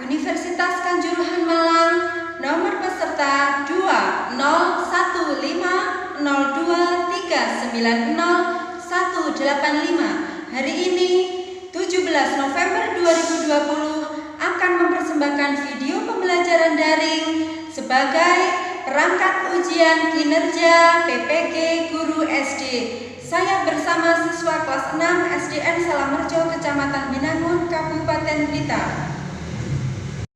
Universitas Kanjuruhan Malang, nomor peserta 20150239085. Hari ini, 17 November 2020, akan mempersembahkan video pembelajaran daring sebagai perangkat ujian kinerja PPG Guru SD. Saya bersama siswa kelas 6 SDN Salamerjo, Kecamatan Binangun, Kabupaten Blitar.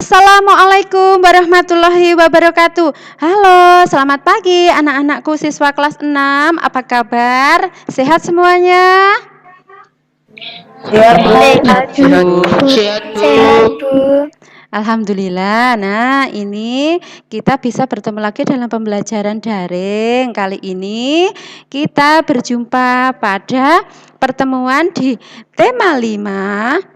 Assalamualaikum warahmatullahi wabarakatuh. Halo, selamat pagi anak-anakku siswa kelas 6. Apa kabar? Sehat semuanya? Sehat, Bu. Alhamdulillah. Nah, ini kita bisa bertemu lagi dalam pembelajaran daring. Kali ini kita berjumpa pada pertemuan di tema 5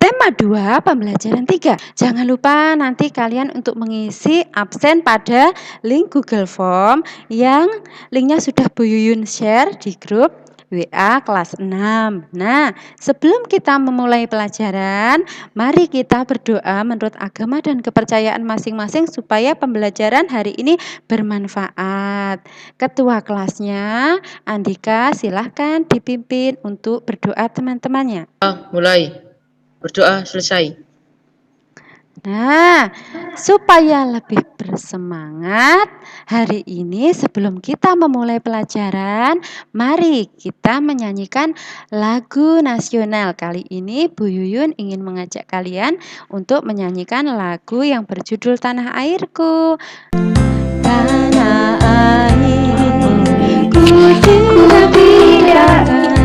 tema 2 pembelajaran 3. Jangan lupa nanti kalian untuk mengisi absen pada link Google Form yang linknya sudah Bu Yuyun share di grup WA kelas 6. Nah, sebelum kita memulai pelajaran, mari kita berdoa menurut agama dan kepercayaan masing-masing supaya pembelajaran hari ini bermanfaat. Ketua kelasnya, Andika, silahkan dipimpin untuk berdoa teman-temannya. Mulai. Berdoa selesai. Nah, supaya lebih bersemangat hari ini sebelum kita memulai pelajaran, mari kita menyanyikan lagu nasional. Kali ini Bu Yuyun ingin mengajak kalian untuk menyanyikan lagu yang berjudul Tanah Airku. Tanah airku dibanggakan.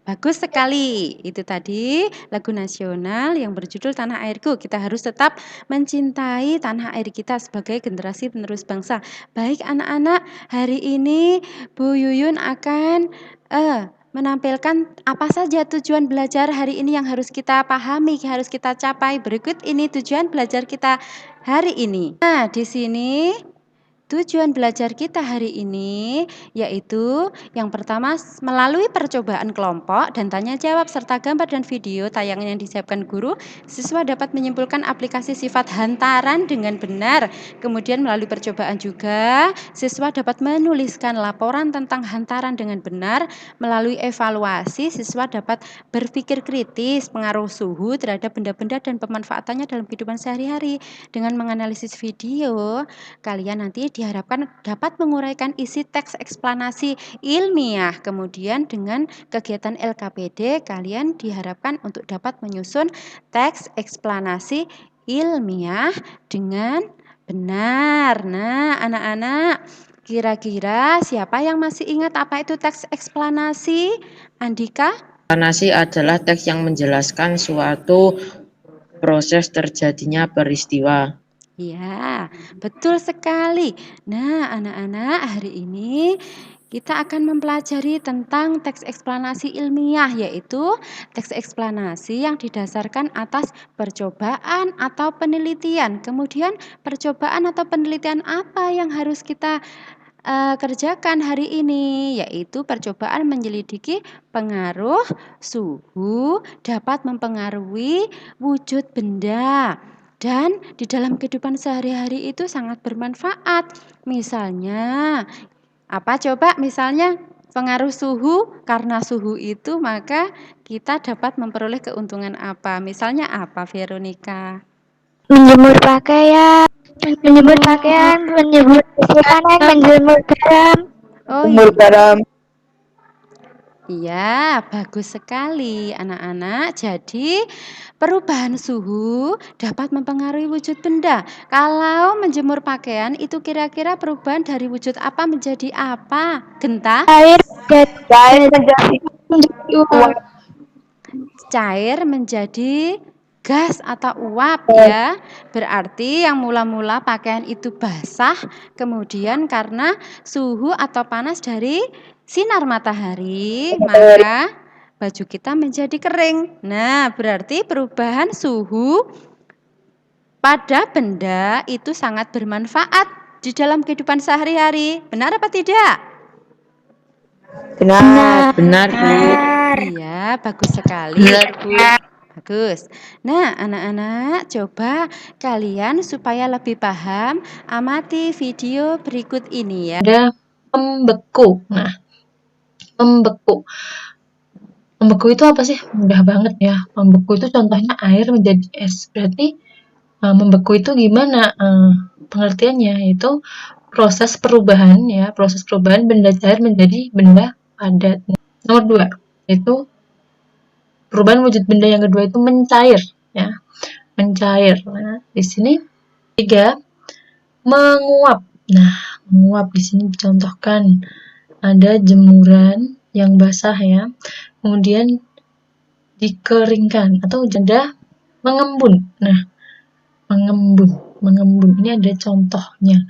Bagus sekali, itu tadi lagu nasional yang berjudul Tanah Airku. Kita harus tetap mencintai tanah air kita sebagai generasi penerus bangsa. Baik anak-anak, hari ini Bu Yuyun akan menampilkan apa saja tujuan belajar hari ini yang harus kita pahami, harus kita capai. Berikut ini tujuan belajar kita hari ini. Nah, di sini tujuan belajar kita hari ini yaitu yang pertama melalui percobaan kelompok dan tanya jawab serta gambar dan video tayangan yang disiapkan guru, siswa dapat menyimpulkan aplikasi sifat hantaran dengan benar. Kemudian melalui percobaan juga siswa dapat menuliskan laporan tentang hantaran dengan benar. Melalui evaluasi siswa dapat berpikir kritis pengaruh suhu terhadap benda-benda dan pemanfaatannya dalam kehidupan sehari-hari. Dengan menganalisis video, kalian nanti diharapkan dapat menguraikan isi teks eksplanasi ilmiah. Kemudian dengan kegiatan LKPD, kalian diharapkan untuk dapat menyusun teks eksplanasi ilmiah dengan benar. Nah, anak-anak, kira-kira siapa yang masih ingat apa itu teks eksplanasi? Andika? Eksplanasi adalah teks yang menjelaskan suatu proses terjadinya peristiwa. Ya, betul sekali. Nah, anak-anak, hari ini kita akan mempelajari tentang teks eksplanasi ilmiah, yaitu teks eksplanasi yang didasarkan atas percobaan atau penelitian. Kemudian percobaan atau penelitian apa yang harus kita kerjakan hari ini, yaitu percobaan menyelidiki pengaruh suhu dapat mempengaruhi wujud benda. Dan di dalam kehidupan sehari-hari itu sangat bermanfaat. Misalnya, apa coba? Misalnya pengaruh suhu, karena suhu itu maka kita dapat memperoleh keuntungan apa? Misalnya apa, Veronica? menjemur pakaian, menjemur isi panen, menjemur garam. Oh Umur iya. garam. Iya, bagus sekali anak-anak. Jadi, perubahan suhu dapat mempengaruhi wujud benda. Kalau menjemur pakaian itu kira-kira perubahan dari wujud apa menjadi apa? Genta? Air Cair menjadi uap. Cair menjadi gas atau uap ya. Berarti yang mula-mula pakaian itu basah, kemudian karena suhu atau panas dari sinar matahari, maka baju kita menjadi kering. Nah, berarti perubahan suhu pada benda itu sangat bermanfaat di dalam kehidupan sehari-hari. Benar apa tidak? Benar. Benar, Bu. Iya, bagus sekali. Benar, Bu. Bagus. Nah, anak-anak, coba kalian supaya lebih paham, amati video berikut ini ya. Ada membeku. Nah, membeku. Membeku itu apa sih? Mudah banget ya. Membeku itu contohnya air menjadi es. Berarti membeku itu gimana? Pengertiannya itu proses perubahan ya, proses perubahan benda cair menjadi benda padat. Nomor 2, itu perubahan wujud benda yang kedua itu mencair ya. Mencair. Nah, di sini 3, menguap. Nah, menguap di sini dicontohkan ada jemuran yang basah ya, kemudian dikeringkan atau ada mengembun. Nah, mengembun ini ada contohnya.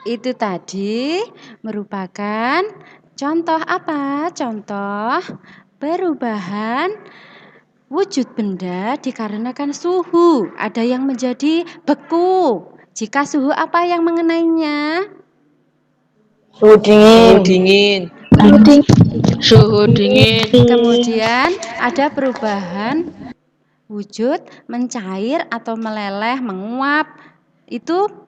Itu tadi merupakan contoh apa? Contoh perubahan wujud benda dikarenakan suhu. Ada yang menjadi beku. Jika suhu apa yang mengenainya? Suhu dingin. Suhu dingin. Kemudian ada perubahan wujud mencair atau meleleh, menguap. Itu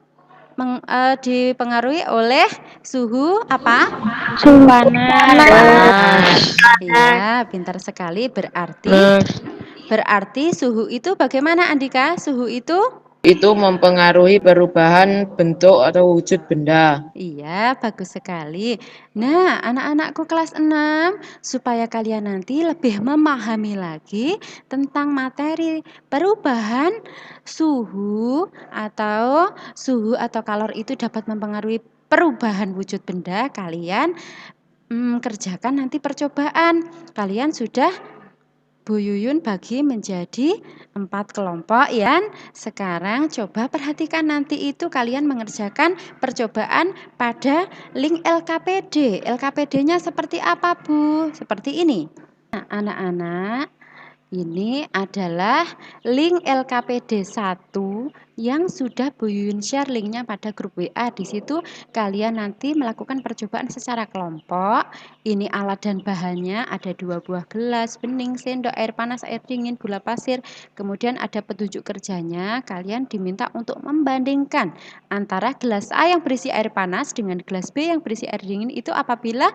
dipengaruhi oleh suhu apa? Suhu panas. Iya, pintar sekali. Berarti suhu itu bagaimana Andika? Suhu itu? Itu mempengaruhi perubahan bentuk atau wujud benda. Iya, bagus sekali. Nah, anak-anakku kelas 6, supaya kalian nanti lebih memahami lagi tentang materi perubahan suhu atau kalor itu dapat mempengaruhi perubahan wujud benda, kalian kerjakan nanti percobaan. Kalian sudah Bu Yuyun bagi menjadi 4 kelompok ya. Sekarang coba perhatikan nanti itu kalian mengerjakan percobaan pada link LKPD. LKPD-nya seperti apa, Bu? Seperti ini. Nah, anak-anak, ini adalah link LKPD 1 yang sudah Bu Yuyun share linknya pada grup WA. Di situ kalian nanti melakukan percobaan secara kelompok. Ini alat dan bahannya, ada 2 buah gelas, bening, sendok, air panas, air dingin, gula pasir. Kemudian ada petunjuk kerjanya. Kalian diminta untuk membandingkan antara gelas A yang berisi air panas dengan gelas B yang berisi air dingin itu apabila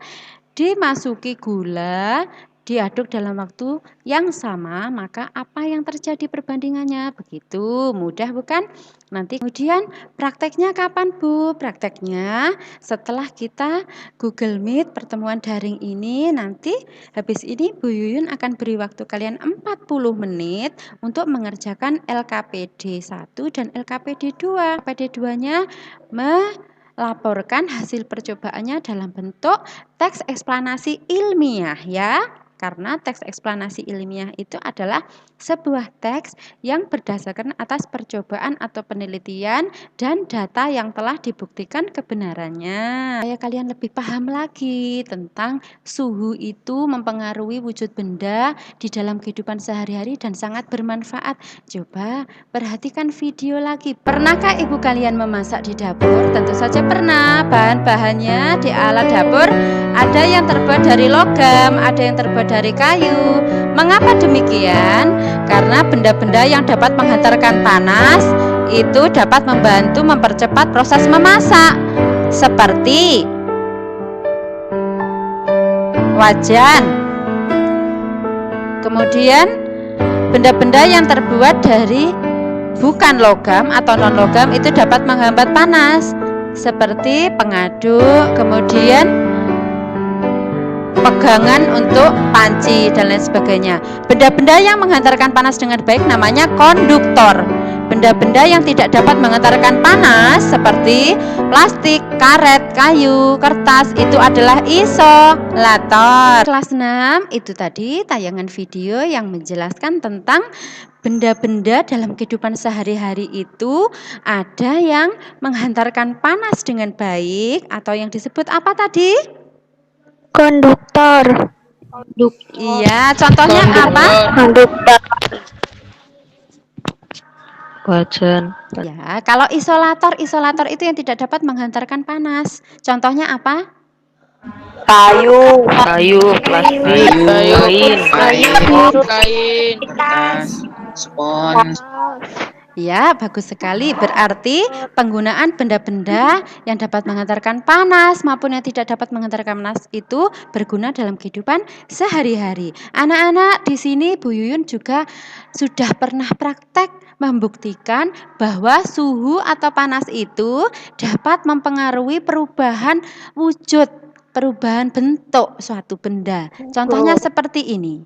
dimasuki gula, diaduk dalam waktu yang sama, maka apa yang terjadi perbandingannya? Begitu mudah bukan? Nanti kemudian prakteknya kapan, Bu? Prakteknya setelah kita Google Meet pertemuan daring ini, nanti habis ini Bu Yuyun akan beri waktu kalian 40 menit untuk mengerjakan LKPD 1 dan LKPD 2. LKPD 2-nya melaporkan hasil percobaannya dalam bentuk teks eksplanasi ilmiah ya. Karena teks eksplanasi ilmiah itu adalah sebuah teks yang berdasarkan atas percobaan atau penelitian dan data yang telah dibuktikan kebenarannya. Supaya kalian lebih paham lagi tentang suhu itu mempengaruhi wujud benda di dalam kehidupan sehari-hari dan sangat bermanfaat. Coba perhatikan video lagi. Pernahkah ibu kalian memasak di dapur? Tentu saja pernah. Bahan-bahannya di alat dapur ada yang terbuat dari logam, ada yang terbuat dari kayu. Mengapa demikian? Karena benda-benda yang dapat menghantarkan panas itu dapat membantu mempercepat proses memasak. Seperti wajan. Kemudian benda-benda yang terbuat dari bukan logam atau non-logam itu dapat menghambat panas, seperti pengaduk, kemudian pegangan untuk panci dan lain sebagainya. Benda-benda yang menghantarkan panas dengan baik namanya konduktor. Benda-benda yang tidak dapat menghantarkan panas seperti plastik, karet, kayu, kertas itu adalah isolator. Kelas 6 itu tadi tayangan video yang menjelaskan tentang benda-benda dalam kehidupan sehari-hari itu ada yang menghantarkan panas dengan baik atau yang disebut apa tadi? Konduktor. Iya, contohnya apa? Konduktor. Wajan. Ya, kalau isolator itu yang tidak dapat menghantarkan panas. Contohnya apa? Kayu, plastik, kain, kertas, spons. Ya, bagus sekali. Berarti penggunaan benda-benda yang dapat menghantarkan panas maupun yang tidak dapat menghantarkan panas itu berguna dalam kehidupan sehari-hari. Anak-anak, di sini Bu Yuyun juga sudah pernah praktek membuktikan bahwa suhu atau panas itu dapat mempengaruhi perubahan wujud, perubahan bentuk suatu benda. Contohnya seperti ini.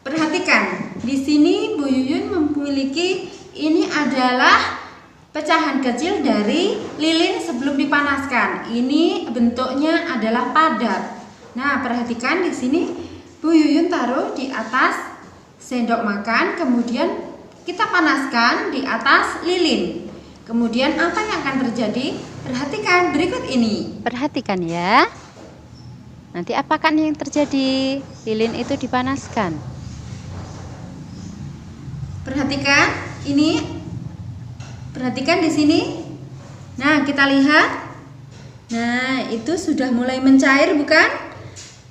Perhatikan, di sini Bu Yuyun memiliki ini adalah pecahan kecil dari lilin sebelum dipanaskan. Ini bentuknya adalah padat. Nah, perhatikan di sini Bu Yuyun taruh di atas sendok makan, kemudian kita panaskan di atas lilin. Kemudian apa yang akan terjadi? Perhatikan berikut ini. Perhatikan ya. Nanti apakah yang terjadi? Lilin itu dipanaskan. Perhatikan ini. Perhatikan di sini. Nah, kita lihat. Nah, itu sudah mulai mencair bukan?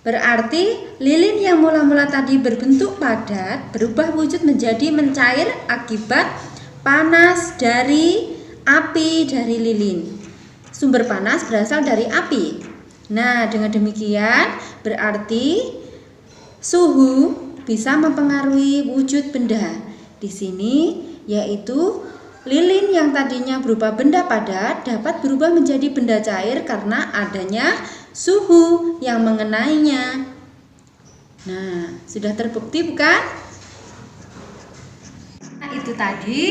Berarti lilin yang mula-mula tadi berbentuk padat berubah wujud menjadi mencair akibat panas dari api dari lilin. Sumber panas berasal dari api. Nah, dengan demikian berarti suhu bisa mempengaruhi wujud benda. Di sini yaitu lilin yang tadinya berupa benda padat dapat berubah menjadi benda cair karena adanya suhu yang mengenainya. Nah, sudah terbukti bukan? Nah, itu tadi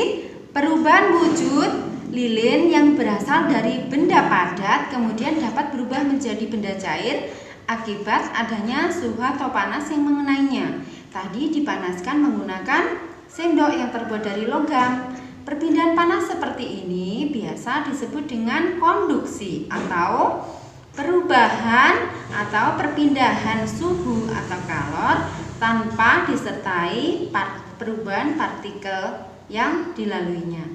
perubahan wujud lilin yang berasal dari benda padat kemudian dapat berubah menjadi benda cair akibat adanya suhu atau panas yang mengenainya. Tadi dipanaskan menggunakan sendok yang terbuat dari logam. Perpindahan panas seperti ini biasa disebut dengan konduksi atau perubahan atau perpindahan suhu atau kalor tanpa disertai perubahan partikel yang dilaluinya.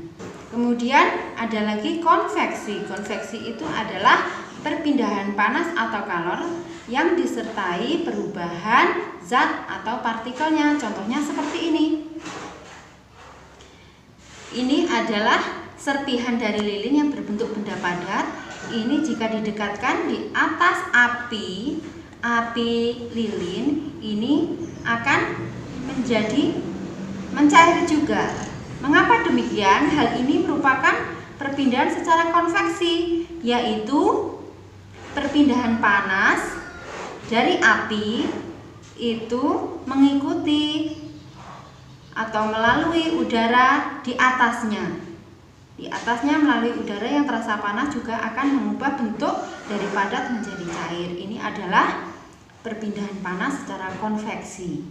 Kemudian ada lagi konveksi. Konveksi itu adalah perpindahan panas atau kalor yang disertai perubahan zat atau partikelnya. Contohnya seperti ini. Ini adalah serpihan dari lilin yang berbentuk benda padat. Ini jika didekatkan di atas api lilin, ini akan menjadi mencair juga. Mengapa demikian? Hal ini merupakan perpindahan secara konveksi, yaitu perpindahan panas dari api itu mengikuti atau melalui udara di atasnya. Di atasnya melalui udara yang terasa panas juga akan mengubah bentuk dari padat menjadi cair. Ini adalah perpindahan panas secara konveksi.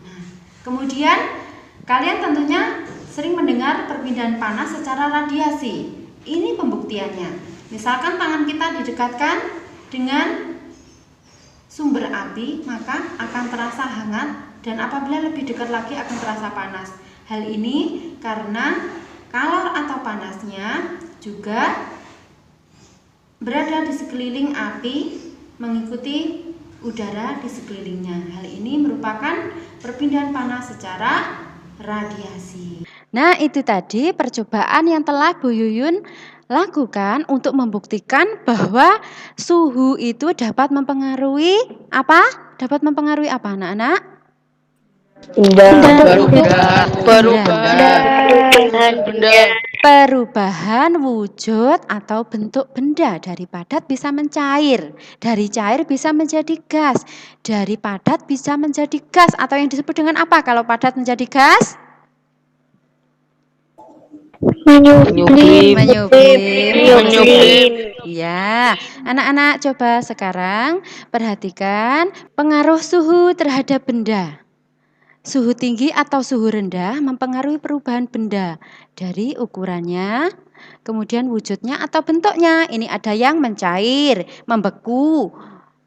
Nah, kemudian kalian tentunya sering mendengar perpindahan panas secara radiasi. Ini pembuktiannya. Misalkan tangan kita didekatkan dengan sumber api, maka akan terasa hangat. Dan apabila lebih dekat lagi akan terasa panas. Hal ini karena kalor atau panasnya juga berada di sekeliling api mengikuti udara di sekelilingnya. Hal ini merupakan perpindahan panas secara radiasi. Nah, itu tadi percobaan yang telah Bu Yuyun lakukan untuk membuktikan bahwa suhu itu dapat mempengaruhi apa? Dapat mempengaruhi apa, anak-anak? Perubahan Perubahan benda. Perubahan wujud atau bentuk benda, dari padat bisa mencair, dari cair bisa menjadi gas, dari padat bisa menjadi gas, atau yang disebut dengan apa kalau padat menjadi gas? Menyublim. Menyublim. Ya, anak-anak coba sekarang perhatikan pengaruh suhu terhadap benda. Suhu tinggi atau suhu rendah mempengaruhi perubahan benda dari ukurannya, kemudian wujudnya atau bentuknya. Ini ada yang mencair, membeku,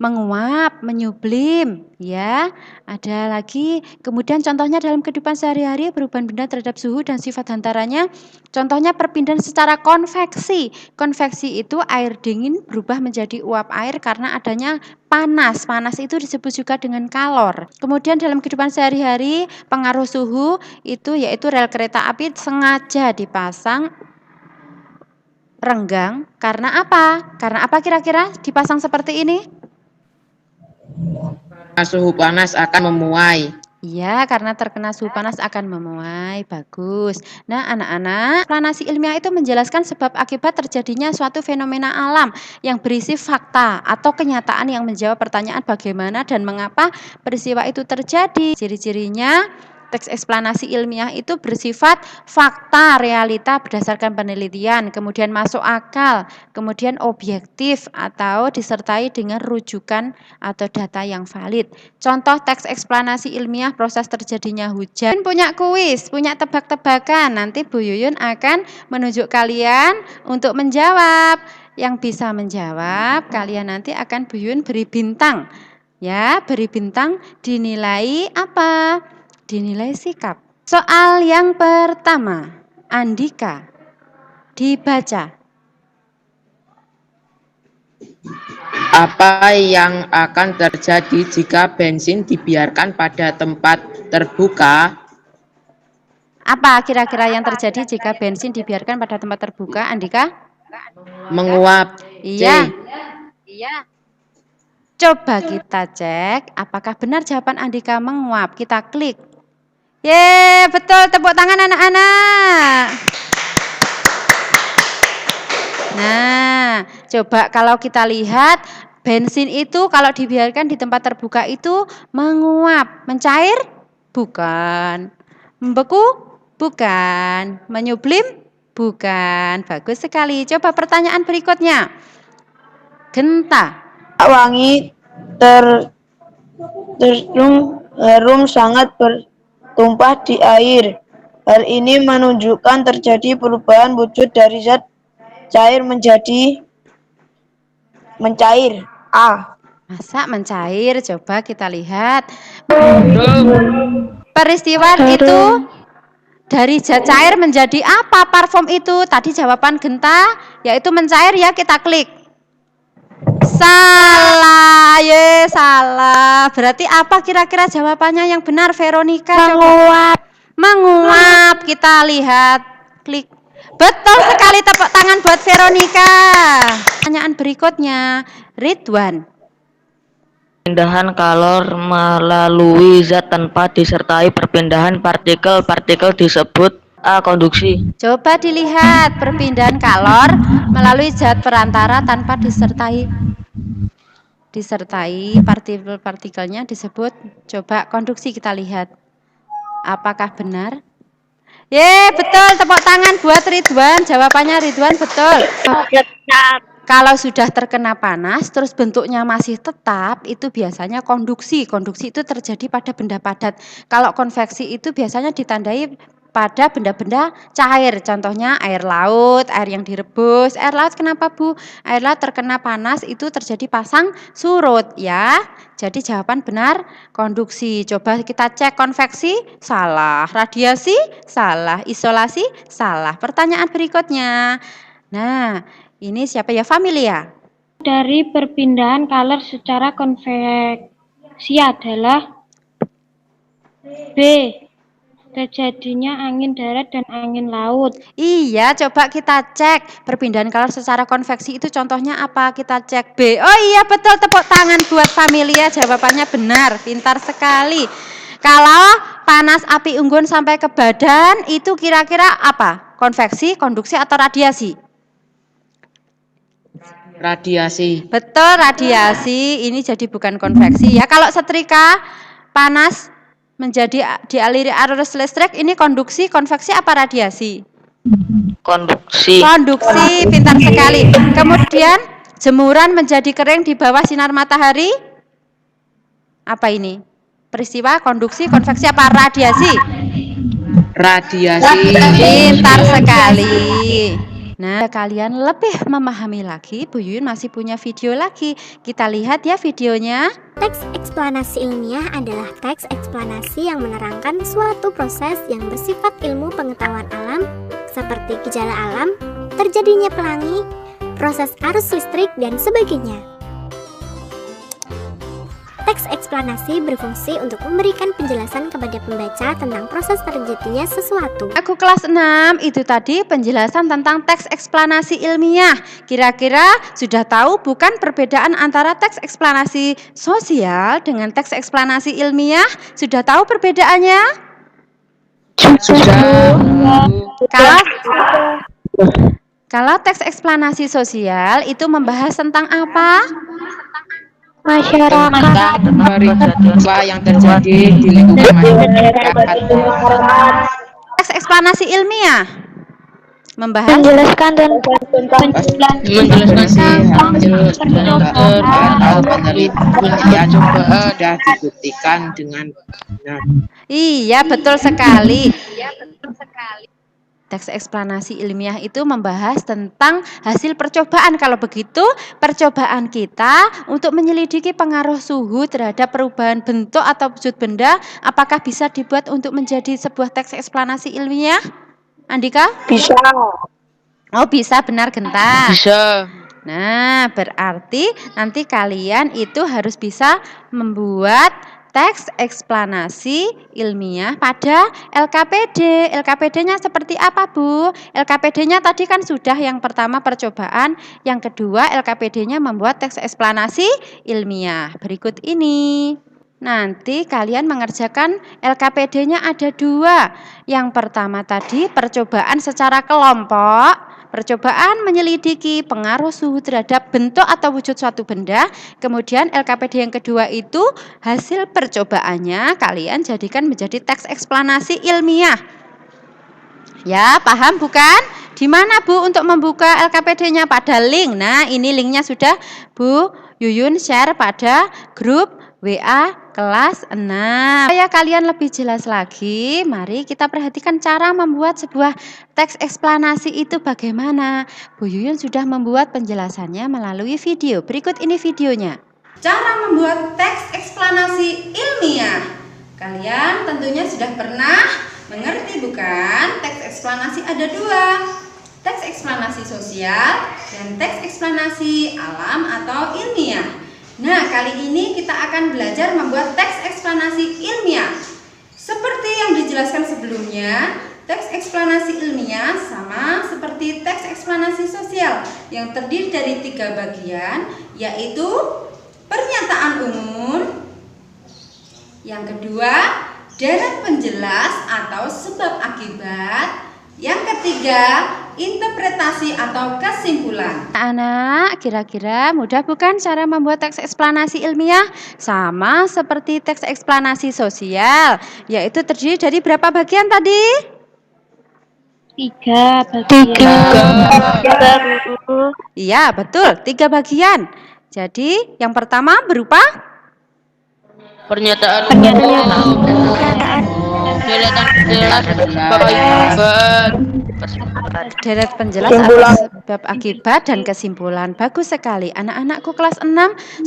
menguap, menyublim, ya. Ada lagi, kemudian contohnya dalam kehidupan sehari-hari perubahan benda terhadap suhu dan sifat hantarannya. Contohnya perpindahan secara konveksi. Konveksi itu air dingin berubah menjadi uap air karena adanya panas. Panas itu disebut juga dengan kalor. Kemudian dalam kehidupan sehari-hari pengaruh suhu itu yaitu rel kereta api sengaja dipasang renggang. Karena apa? Karena apa kira-kira dipasang seperti ini? Suhu panas akan memuai. Iya, karena terkena suhu panas akan memuai. Bagus. Nah, anak-anak, eksplanasi ilmiah itu menjelaskan sebab akibat terjadinya suatu fenomena alam yang berisi fakta atau kenyataan yang menjawab pertanyaan bagaimana dan mengapa peristiwa itu terjadi. Ciri-cirinya, teks eksplanasi ilmiah itu bersifat fakta, realita berdasarkan penelitian, kemudian masuk akal, kemudian objektif atau disertai dengan rujukan atau data yang valid. Contoh teks eksplanasi ilmiah proses terjadinya hujan. Punya kuis, punya tebak-tebakan. Nanti Bu Yuyun akan menunjuk kalian untuk menjawab. Yang bisa menjawab, kalian nanti akan Bu Yuyun beri bintang. Ya, beri bintang dinilai apa? Dinilai sikap. Soal yang pertama, Andika, dibaca. Apa yang akan terjadi jika bensin dibiarkan pada tempat terbuka? Apa kira-kira yang terjadi jika bensin dibiarkan pada tempat terbuka, Andika? Menguap. Iya. Coba kita cek apakah benar jawaban Andika menguap. Kita klik. Yeay, betul, tepuk tangan anak-anak. Nah, coba kalau kita lihat bensin itu kalau dibiarkan di tempat terbuka itu menguap, mencair? Bukan. Membeku? Bukan. Menyublim? Bukan. Bagus sekali. Coba pertanyaan berikutnya. Genta. Wangi tercium harum sangat bertumpah di air. Hal ini menunjukkan terjadi perubahan wujud dari zat cair menjadi mencair. A. Masa mencair? Coba kita lihat. Peristiwa itu dari zat cair menjadi apa parfum itu? Tadi jawaban Genta yaitu mencair ya, kita klik. Salah, salah. Berarti apa kira-kira jawabannya yang benar, Veronica? Menguap. Menguap. Kita lihat, klik. Betul sekali, tepuk tangan buat Veronica. Pertanyaan berikutnya, Ridwan. Perpindahan kalor melalui zat tanpa disertai perpindahan partikel-partikel disebut A. Konduksi. Coba dilihat perpindahan kalor melalui zat perantara tanpa disertai partikel-partikelnya disebut, coba konduksi, kita lihat. Apakah benar? Betul, tepuk tangan buat Ridwan. Jawabannya Ridwan betul. Kalau sudah terkena panas terus bentuknya masih tetap, itu biasanya konduksi. Konduksi itu terjadi pada benda padat. Kalau konveksi itu biasanya ditandai pada benda-benda cair, contohnya air laut, air yang direbus. Air laut kenapa Bu? Air laut terkena panas itu terjadi pasang surut ya. Jadi jawaban benar konduksi. Coba kita cek konveksi, salah. Radiasi, salah. Isolasi, salah. Pertanyaan berikutnya. Nah, ini siapa ya? Familia. Dari perpindahan kalor secara konveksi adalah B. Terjadinya angin darat dan angin laut. Iya, coba kita cek perpindahan kalor secara konveksi itu contohnya apa? Kita cek B. Oh iya, betul, tepuk tangan buat Familia. Jawabannya benar, pintar sekali. Kalau panas api unggun sampai ke badan, itu kira-kira apa? Konveksi, konduksi, atau radiasi? Radiasi. Betul, radiasi. Ini jadi bukan konveksi ya. Kalau setrika panas menjadi dialiri arus listrik, ini konduksi, konveksi, apa radiasi? Konduksi. Konduksi, pintar sekali. Kemudian jemuran menjadi kering di bawah sinar matahari. Apa ini? Peristiwa konduksi, konveksi, apa radiasi? Radiasi. Pintar sekali. Nah, kalian lebih memahami lagi, Bu Yuyun masih punya video lagi. Kita lihat ya videonya. Teks eksplanasi ilmiah adalah teks eksplanasi yang menerangkan suatu proses yang bersifat ilmu pengetahuan alam, seperti gejala alam, terjadinya pelangi, proses arus listrik, dan sebagainya. Teks eksplanasi berfungsi untuk memberikan penjelasan kepada pembaca tentang proses terjadinya sesuatu. Aku kelas 6, itu tadi penjelasan tentang teks eksplanasi ilmiah. Kira-kira sudah tahu bukan perbedaan antara teks eksplanasi sosial dengan teks eksplanasi ilmiah? Sudah tahu perbedaannya? Sudah. Kalau teks eksplanasi sosial itu membahas tentang apa? Tentang peristiwa yang terjadi di lingkungan masyarakat. Teks eksplanasi ilmiah membahas Menjelaskan tentang atau penelitian sudah dibuktikan dengan benar. Iya, betul sekali. Teks eksplanasi ilmiah itu membahas tentang hasil percobaan. Kalau begitu, percobaan kita untuk menyelidiki pengaruh suhu terhadap perubahan bentuk atau wujud benda, apakah bisa dibuat untuk menjadi sebuah teks eksplanasi ilmiah? Andika? bisa. Oh, bisa, benar Genta. Bisa. Nah, berarti nanti kalian itu harus bisa membuat teks eksplanasi ilmiah pada LKPD. LKPD-nya seperti apa, Bu? LKPD-nya tadi kan sudah yang pertama percobaan, yang kedua LKPD-nya membuat teks eksplanasi ilmiah. Berikut ini. Nanti kalian mengerjakan LKPD-nya ada 2. Yang pertama tadi percobaan secara kelompok. Percobaan menyelidiki pengaruh suhu terhadap bentuk atau wujud suatu benda. Kemudian LKPD yang kedua itu hasil percobaannya kalian jadikan menjadi teks eksplanasi ilmiah. Ya, paham bukan? Di mana Bu untuk membuka LKPD-nya? Pada link. Nah, ini linknya sudah Bu Yuyun share pada grup WA kelas 6. Supaya kalian lebih jelas lagi, mari kita perhatikan cara membuat sebuah teks eksplanasi itu bagaimana. Bu Yuyun sudah membuat penjelasannya melalui video. Berikut ini videonya. Cara membuat teks eksplanasi ilmiah. Kalian tentunya sudah pernah mengerti bukan? Teks eksplanasi ada 2. Teks eksplanasi sosial dan teks eksplanasi alam atau ilmiah. Nah, kali ini kita akan belajar membuat teks eksplanasi ilmiah. Seperti yang dijelaskan sebelumnya, teks eksplanasi ilmiah sama seperti teks eksplanasi sosial yang terdiri dari 3 bagian, yaitu pernyataan umum, yang kedua deret penjelas atau sebab akibat, yang ketiga interpretasi atau kesimpulan. Anak, kira-kira mudah bukan cara membuat teks eksplanasi ilmiah? Sama seperti teks eksplanasi sosial, yaitu terdiri dari berapa bagian tadi? 3 bagian. Iya, betul, 3 bagian. Jadi, yang pertama berupa Pernyataan deret penjelas atau sebab akibat dan kesimpulan. Bagus sekali anak-anakku kelas 6.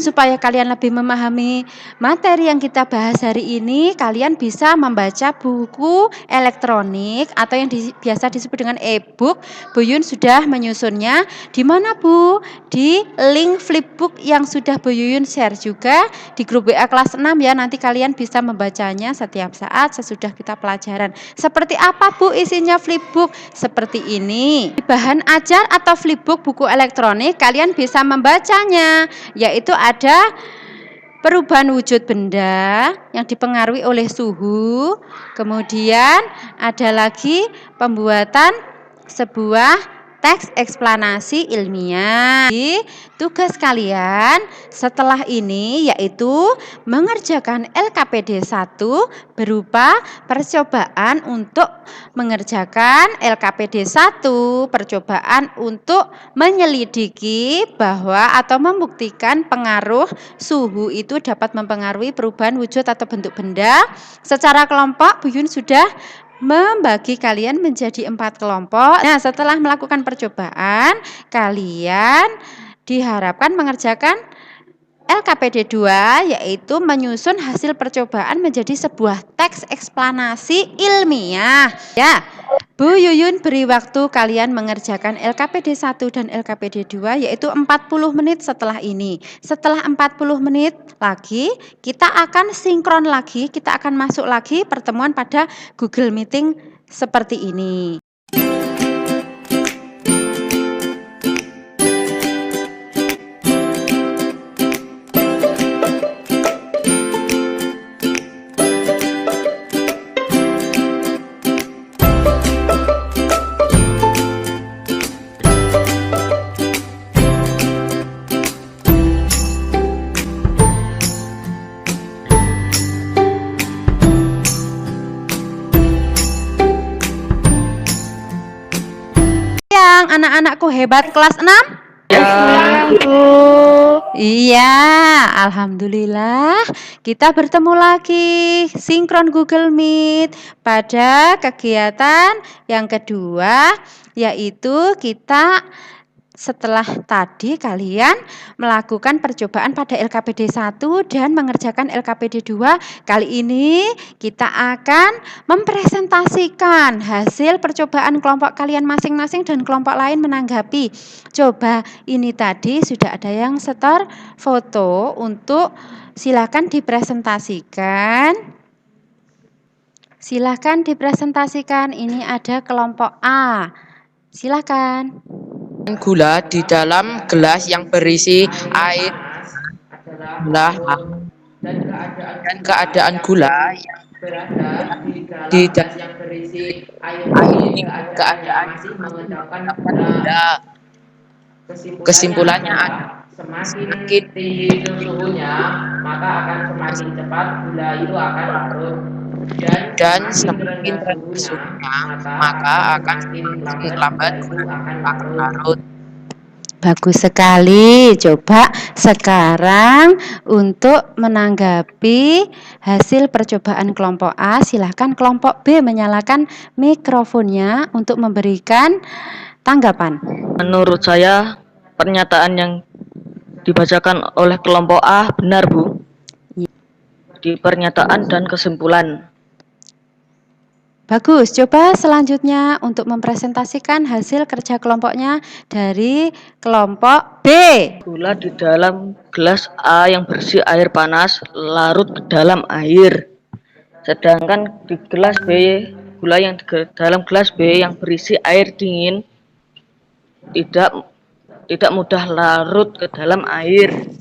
Supaya kalian lebih memahami materi yang kita bahas hari ini, kalian bisa membaca buku elektronik atau yang biasa disebut dengan e-book. Bu Yun sudah menyusunnya. Di mana Bu? Di link flipbook yang sudah Bu Yun share juga di grup WA kelas 6 ya. Nanti kalian bisa membacanya setiap saat sesudah kita pelajaran. Seperti apa Bu isinya flipbook? Seperti ini. Di bahan ajar atau flipbook buku elektronik kalian bisa membacanya, yaitu ada perubahan wujud benda yang dipengaruhi oleh suhu. Kemudian ada lagi pembuatan sebuah teks eksplanasi ilmiah. Jadi, tugas kalian setelah ini yaitu mengerjakan LKPD 1 berupa percobaan untuk mengerjakan LKPD 1, percobaan untuk menyelidiki bahwa atau membuktikan pengaruh suhu itu dapat mempengaruhi perubahan wujud atau bentuk benda. Secara kelompok, Bu Yun sudah membagi kalian menjadi 4 kelompok. Nah, setelah melakukan percobaan, kalian diharapkan mengerjakan LKPD 2, yaitu menyusun hasil percobaan menjadi sebuah teks eksplanasi ilmiah. Ya, Bu Yuyun beri waktu kalian mengerjakan LKPD 1 dan LKPD 2 yaitu 40 menit setelah ini. Setelah 40 menit lagi, kita akan sinkron lagi, kita akan masuk lagi pertemuan pada Google Meeting seperti ini. Anak-anakku hebat kelas 6? Ya. Iya, alhamdulillah kita bertemu lagi sinkron Google Meet pada kegiatan yang kedua, yaitu kita setelah tadi kalian melakukan percobaan pada LKPD 1 dan mengerjakan LKPD 2, kali ini kita akan mempresentasikan hasil percobaan kelompok kalian masing-masing dan kelompok lain menanggapi. Coba ini tadi sudah ada yang setor foto untuk silakan dipresentasikan. Silakan dipresentasikan. Ini ada kelompok A. Silakan. Gula di dalam gelas yang berisi air adalah dan keadaan gula yang berada di dalam yang berisi air ini keadaan masih mengendapkan gula. Kesimpulannya semakin tinggi suhunya maka akan semakin cepat gula itu akan larut dan semakin rendah suhunya maka akan semakin lambat gula akan larut. Bagus sekali. Coba sekarang untuk menanggapi hasil percobaan kelompok A, silahkan kelompok B menyalakan mikrofonnya untuk memberikan tanggapan. Menurut saya, pernyataan yang dibacakan oleh kelompok A benar, Bu. Di pernyataan dan kesimpulan. Bagus, coba selanjutnya untuk mempresentasikan hasil kerja kelompoknya dari kelompok B. Gula di dalam gelas A yang berisi air panas larut ke dalam air. Sedangkan di gelas B, gula yang di dalam gelas B yang berisi air dingin tidak mudah larut ke dalam air.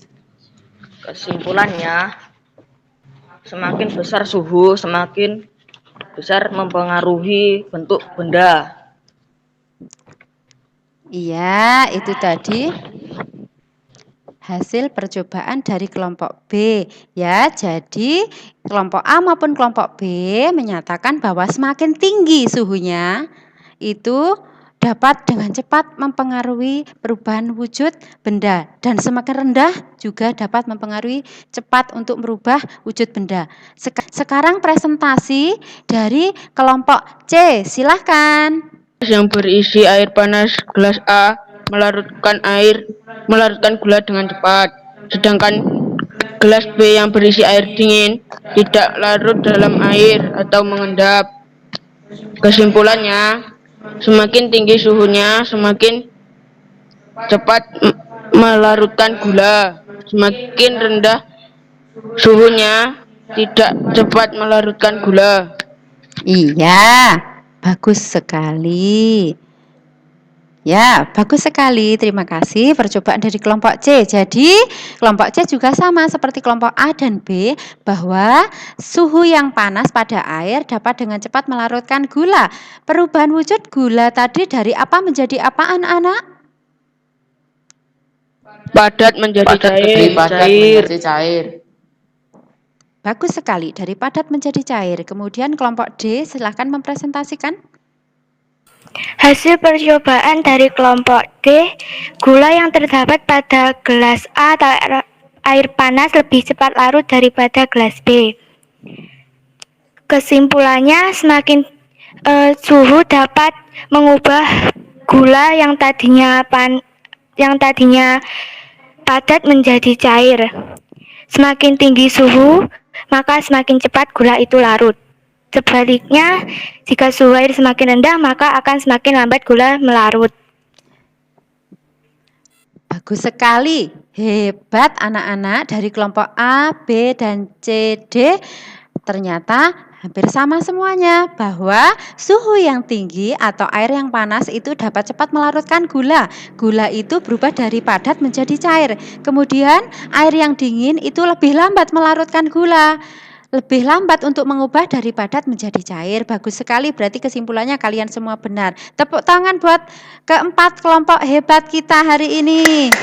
Kesimpulannya, semakin besar suhu, semakin besar mempengaruhi bentuk benda. Iya, itu tadi hasil percobaan dari kelompok B. Ya, jadi kelompok A maupun kelompok B menyatakan bahwa semakin tinggi suhunya itu dapat dengan cepat mempengaruhi perubahan wujud benda dan semakin rendah juga dapat mempengaruhi cepat untuk merubah wujud benda. Sekarang presentasi dari kelompok C, silahkan. Yang berisi air panas gelas A melarutkan gula dengan cepat, sedangkan gelas B yang berisi air dingin tidak larut dalam air atau mengendap. Kesimpulannya, semakin tinggi suhunya semakin cepat melarutkan gula, semakin rendah suhunya tidak cepat melarutkan gula. Iya, bagus sekali. Ya, bagus sekali. Terima kasih. Percobaan dari kelompok C. Jadi, kelompok C juga sama seperti kelompok A dan B, bahwa suhu yang panas pada air dapat dengan cepat melarutkan gula. Perubahan wujud gula tadi dari apa menjadi apa, anak-anak? Padat menjadi Dari cair. padat menjadi cair. Bagus sekali. Dari padat menjadi cair. Kemudian kelompok D, silahkan mempresentasikan. Hasil percobaan dari kelompok D, gula yang terdapat pada gelas A atau air panas lebih cepat larut daripada gelas B. Kesimpulannya, semakin suhu dapat mengubah gula yang tadinya padat menjadi cair. Semakin tinggi suhu, maka semakin cepat gula itu larut. Sebaliknya, jika suhu air semakin rendah, maka akan semakin lambat gula melarut. Bagus sekali. Hebat anak-anak dari kelompok A, B, dan C, D. Ternyata hampir sama semuanya, bahwa suhu yang tinggi atau air yang panas itu dapat cepat melarutkan gula. Gula itu berubah dari padat menjadi cair. Kemudian air yang dingin itu lebih lambat melarutkan gula. Lebih lambat untuk mengubah dari padat menjadi cair. Bagus sekali, berarti kesimpulannya kalian semua benar. Tepuk tangan buat keempat kelompok hebat kita hari ini.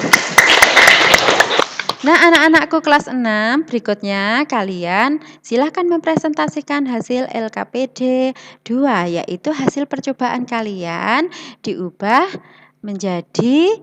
Nah, anak-anakku kelas 6, berikutnya kalian silahkan mempresentasikan hasil LKPD 2, yaitu hasil percobaan kalian diubah menjadi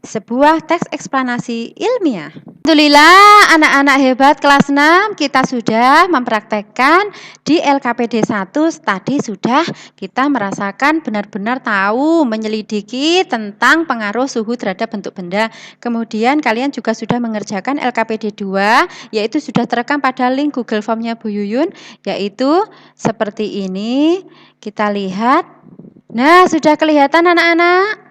sebuah teks eksplanasi ilmiah. Alhamdulillah anak-anak hebat kelas 6, kita sudah mempraktekkan di LKPD 1 tadi, sudah kita merasakan benar-benar tahu menyelidiki tentang pengaruh suhu terhadap bentuk benda. Kemudian kalian juga sudah mengerjakan LKPD 2, yaitu sudah terekam pada link Google Form-nya Bu Yuyun, yaitu seperti ini. Kita lihat. Nah, sudah kelihatan anak-anak?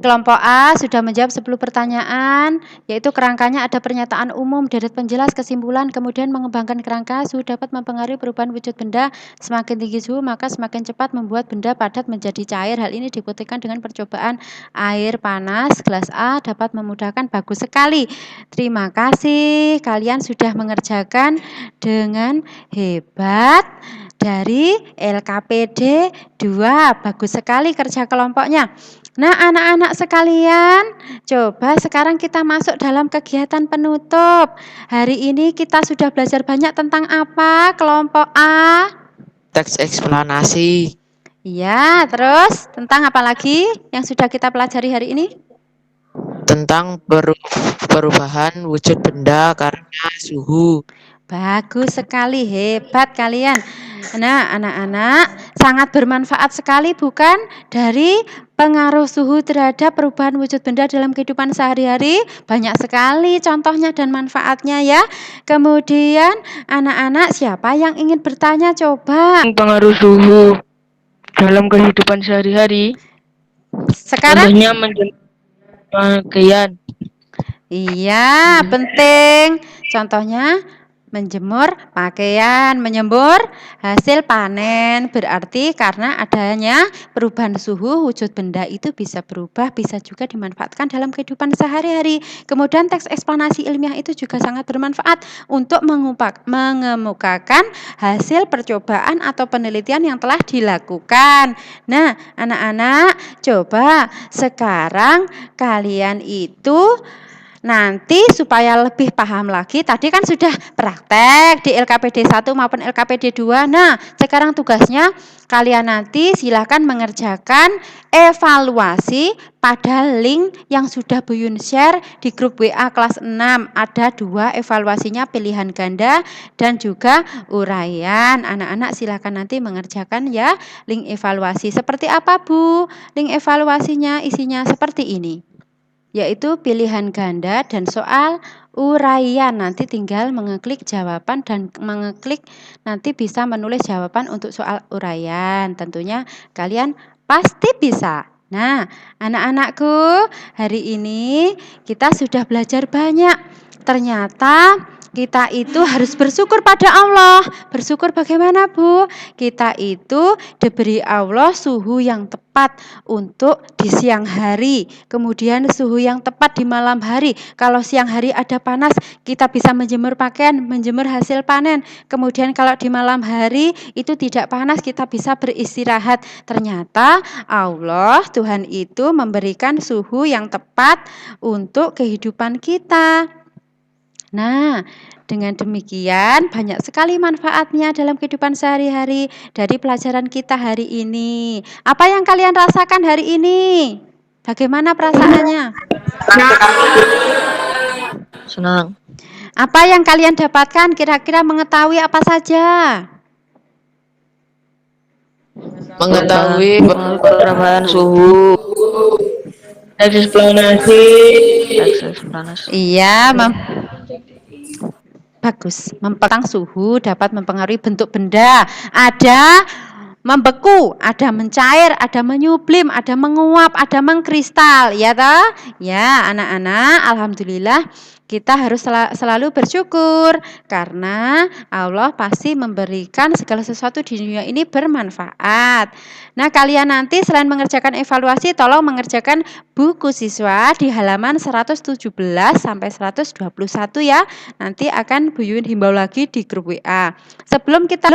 Kelompok A sudah menjawab 10 pertanyaan, yaitu kerangkanya ada pernyataan umum, deret penjelas, kesimpulan, kemudian mengembangkan kerangka. Suhu dapat mempengaruhi perubahan wujud benda. Semakin tinggi suhu, maka semakin cepat membuat benda padat menjadi cair. Hal ini dibuktikan dengan percobaan air panas. Gelas A dapat memudahkan. Bagus sekali. Terima kasih. Kalian sudah mengerjakan dengan hebat dari LKPD 2. Bagus sekali kerja kelompoknya. Nah, anak-anak sekalian, coba sekarang kita masuk dalam kegiatan penutup. Hari ini kita sudah belajar banyak tentang apa, kelompok A? Teks eksplanasi. Iya, terus tentang apa lagi yang sudah kita pelajari hari ini? Tentang perubahan wujud benda karena suhu. Bagus sekali, hebat kalian. Nah, anak-anak, sangat bermanfaat sekali bukan dari pengaruh suhu terhadap perubahan wujud benda dalam kehidupan sehari-hari? Banyak sekali contohnya dan manfaatnya ya. Kemudian anak-anak, siapa yang ingin bertanya coba? Pengaruh suhu dalam kehidupan sehari-hari. Sekarang? Contohnya menjemur pakaian. Iya, penting. Contohnya menjemur pakaian, menyembur hasil panen. Berarti karena adanya perubahan suhu, wujud benda itu bisa berubah, bisa juga dimanfaatkan dalam kehidupan sehari-hari. Kemudian teks eksplanasi ilmiah itu juga sangat bermanfaat untuk mengemukakan hasil percobaan atau penelitian yang telah dilakukan. Nah, anak-anak, coba sekarang kalian itu nanti supaya lebih paham lagi, tadi kan sudah praktek di LKPD 1 maupun LKPD 2. Nah, sekarang tugasnya kalian nanti silakan mengerjakan evaluasi pada link yang sudah Bu Yun share di grup WA kelas 6. Ada 2 evaluasinya, pilihan ganda dan juga uraian. Anak-anak silakan nanti mengerjakan ya link evaluasi. Seperti apa Bu? Link evaluasinya isinya seperti ini, yaitu pilihan ganda dan soal uraian. Nanti tinggal mengeklik jawaban dan mengeklik nanti bisa menulis jawaban untuk soal uraian. Tentunya kalian pasti bisa. Nah, anak-anakku, hari ini kita sudah belajar banyak. Ternyata Kita itu harus bersyukur pada Allah. Bersyukur bagaimana, Bu? Kita itu diberi Allah suhu yang tepat untuk di siang hari, kemudian suhu yang tepat di malam hari. Kalau siang hari ada panas, kita bisa menjemur pakaian, menjemur hasil panen. Kemudian kalau di malam hari itu tidak panas, kita bisa beristirahat. Ternyata Allah, Tuhan itu memberikan suhu yang tepat untuk kehidupan kita. Nah, dengan demikian banyak sekali manfaatnya dalam kehidupan sehari-hari dari pelajaran kita hari ini. Apa yang kalian rasakan hari ini? Bagaimana perasaannya? Senang. Apa yang kalian dapatkan? Kira-kira mengetahui apa saja? Mengetahui perubahan suhu. Eksplanasi. Iya, bagus. Mempengaruhi suhu dapat mempengaruhi bentuk benda. Ada membeku, ada mencair, ada menyublim, ada menguap, ada mengkristal, ya toh? Ya, anak-anak, alhamdulillah kita harus selalu bersyukur karena Allah pasti memberikan segala sesuatu di dunia ini bermanfaat. Nah, kalian nanti selain mengerjakan evaluasi, tolong mengerjakan buku siswa di halaman 117 sampai 121 ya. Nanti akan Bu Yun himbau lagi di grup WA. Sebelum kita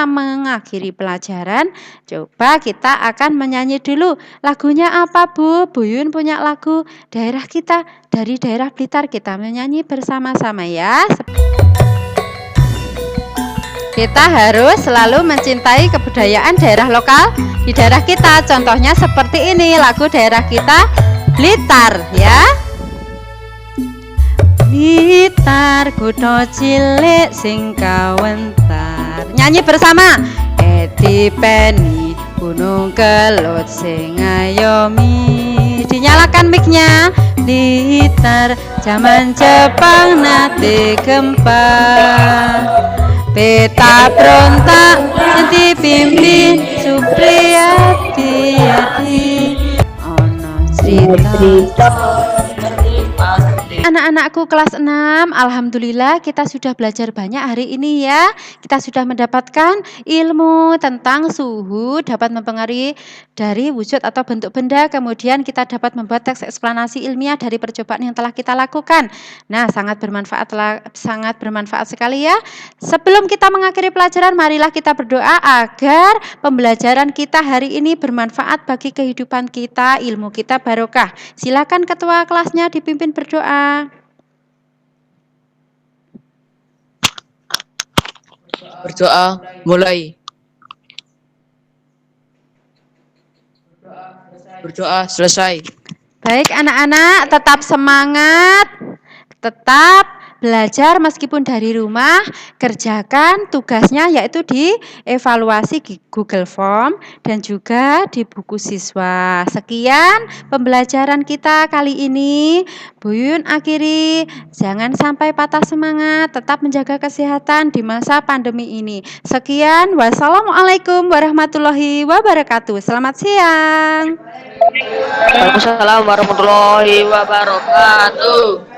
mengakhiri pelajaran, coba kita akan menyanyi dulu. Lagunya apa, Bu? Bu Yun punya lagu daerah kita, dari daerah Blitar, kita menyanyi bersama-sama ya. Kita harus selalu mencintai kebudayaan daerah lokal di daerah kita. Contohnya seperti ini, lagu daerah kita Blitar ya. Blitar kutha cilik sing kawentar. Nyanyi bersama. Eti peni gunung kelut sing ngayomi. Dinyalakan mic-nya. Blitar zaman Jepang nate gempa. Peta berontak dipimpin Supriyadi ono cerita. Anak-anakku kelas 6, alhamdulillah kita sudah belajar banyak hari ini ya. Kita sudah mendapatkan ilmu tentang suhu dapat mempengaruhi dari wujud atau bentuk benda. Kemudian kita dapat membuat teks eksplanasi ilmiah dari percobaan yang telah kita lakukan. Nah, sangat bermanfaat sekali ya. Sebelum kita mengakhiri pelajaran, marilah kita berdoa agar pembelajaran kita hari ini bermanfaat bagi kehidupan kita, ilmu kita barokah. Silakan ketua kelasnya dipimpin berdoa. berdoa mulai. Berdoa selesai. Baik anak-anak, tetap semangat, tetap belajar meskipun dari rumah, kerjakan tugasnya yaitu di evaluasi Google Form dan juga di buku siswa. Sekian pembelajaran kita kali ini. Bu Yun akhiri, jangan sampai patah semangat, tetap menjaga kesehatan di masa pandemi ini. Sekian, wassalamualaikum warahmatullahi wabarakatuh. Selamat siang. Waalaikumsalam warahmatullahi wabarakatuh.